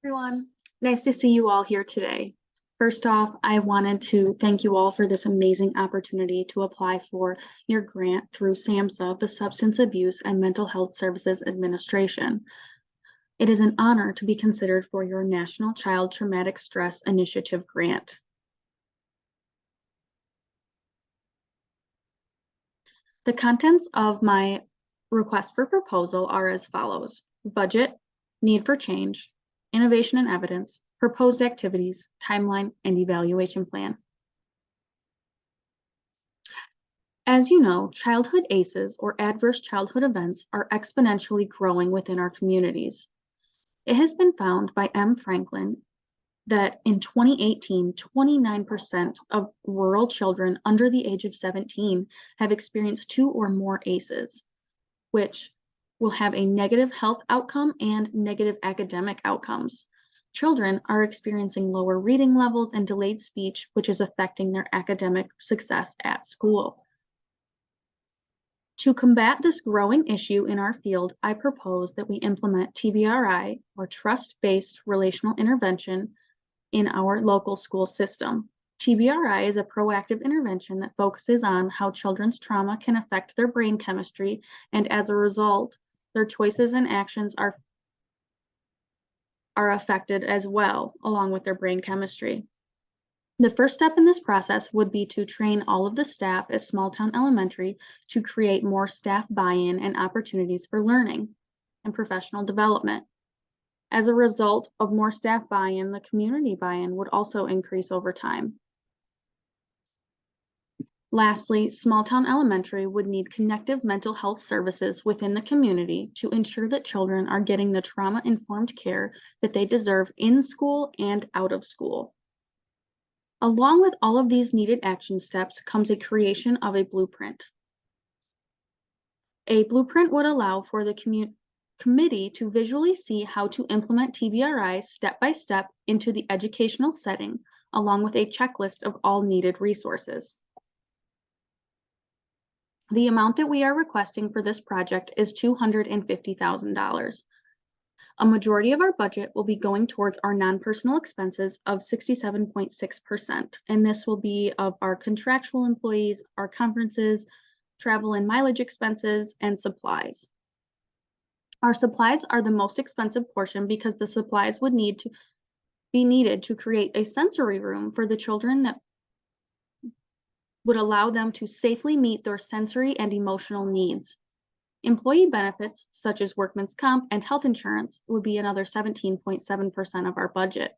Everyone. Nice to see you all here today. First off, I wanted to thank you all for this amazing opportunity to apply for your grant through SAMHSA, the Substance Abuse and Mental Health Services Administration. It is an honor to be considered for your National Child Traumatic Stress Initiative grant. The contents of my request for proposal are as follows: budget, need for change, innovation and evidence, proposed activities, timeline, and evaluation plan. As you know, childhood ACEs, or adverse childhood events, are exponentially growing within our communities. It has been found by M. Franklin that in 2018, 29% of rural children under the age of 17 have experienced 2 or more ACEs, which will have a negative health outcome and negative academic outcomes. Children are experiencing lower reading levels and delayed speech, which is affecting their academic success at school. To combat this growing issue in our field, I propose that we implement TBRI, or Trust-Based Relational Intervention, in our local school system. TBRI is a proactive intervention that focuses on how children's trauma can affect their brain chemistry, and as a result, their choices and actions are affected as well, along with their brain chemistry. The first step in this process would be to train all of the staff at Small Town Elementary to create more staff buy-in and opportunities for learning and professional development. As a result of more staff buy-in, the community buy-in would also increase over time. Lastly, Small Town Elementary would need connective mental health services within the community to ensure that children are getting the trauma-informed care that they deserve in school and out of school. Along with all of these needed action steps comes a creation of a blueprint. A blueprint would allow for the committee to visually see how to implement TBRI step by step into the educational setting, along with a checklist of all needed resources. The amount that we are requesting for this project is $250,000. A majority of our budget will be going towards our non-personal expenses of 67.6%, and this will be of our contractual employees, our conferences, travel and mileage expenses, and supplies. Our supplies are the most expensive portion because the supplies would need to be needed to create a sensory room for the children that would allow them to safely meet their sensory and emotional needs. Employee benefits, such as workman's comp and health insurance, would be another 17.7% of our budget.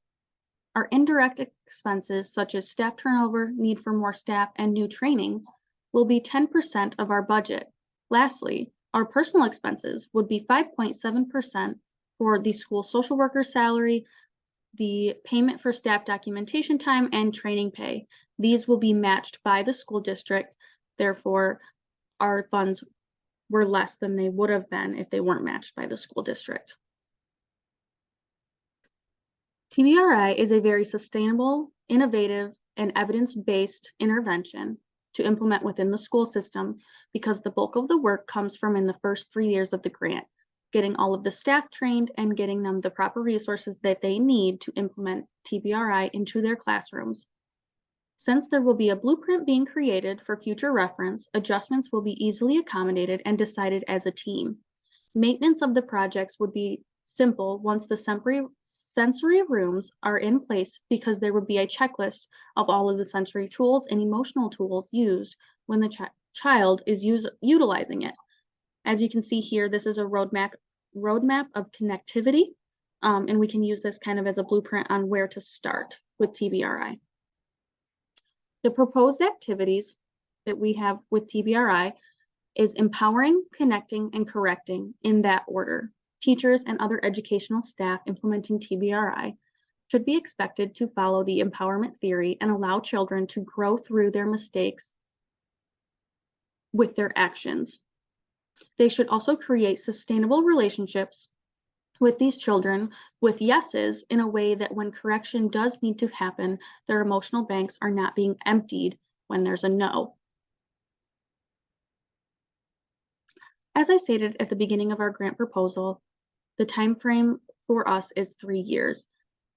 Our indirect expenses, such as staff turnover, need for more staff, and new training, will be 10% of our budget. Lastly, our personal expenses would be 5.7% for the school social worker salary, the payment for staff documentation time, and training pay. These will be matched by the school district. Therefore, our funds were less than they would have been if they weren't matched by the school district. TBRI is a very sustainable, innovative, and evidence-based intervention to implement within the school system because the bulk of the work comes from in the first 3 years of the grant, getting all of the staff trained and getting them the proper resources that they need to implement TBRI into their classrooms. Since there will be a blueprint being created for future reference, adjustments will be easily accommodated and decided as a team. Maintenance of the projects would be simple once the sensory rooms are in place because there would be a checklist of all of the sensory tools and emotional tools used when the child is utilizing it. As you can see here, this is a roadmap of connectivity, and we can use this kind of as a blueprint on where to start with TBRI. The proposed activities that we have with TBRI is empowering, connecting, and correcting in that order. Teachers and other educational staff implementing TBRI should be expected to follow the empowerment theory and allow children to grow through their mistakes with their actions. They should also create sustainable relationships with these children with yeses in a way that when correction does need to happen, their emotional banks are not being emptied when there's a no. As I stated at the beginning of our grant proposal, the time frame for us is 3 years.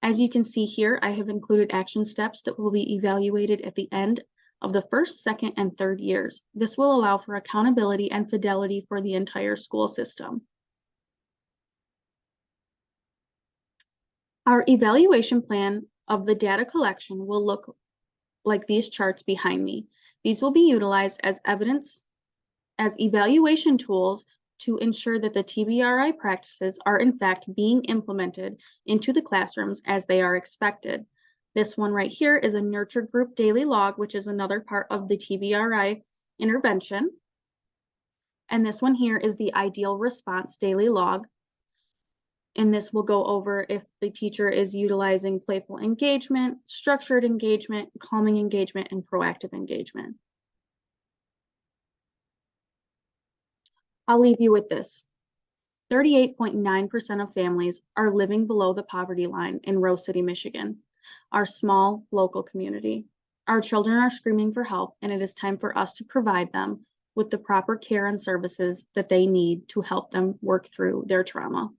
As you can see here, I have included action steps that will be evaluated at the end of the first, second, and third years. This will allow for accountability and fidelity for the entire school system. Our evaluation plan of the data collection will look like these charts behind me. These will be utilized as evaluation tools to ensure that the TBRI practices are in fact being implemented into the classrooms as they are expected. This one right here is a nurture group daily log, which is another part of the TBRI intervention. And this one here is the ideal response daily log. And this will go over if the teacher is utilizing playful engagement, structured engagement, calming engagement, and proactive engagement. I'll leave you with this. 38.9% of families are living below the poverty line in Rose City, Michigan, our small local community. Our children are screaming for help, and it is time for us to provide them with the proper care and services that they need to help them work through their trauma.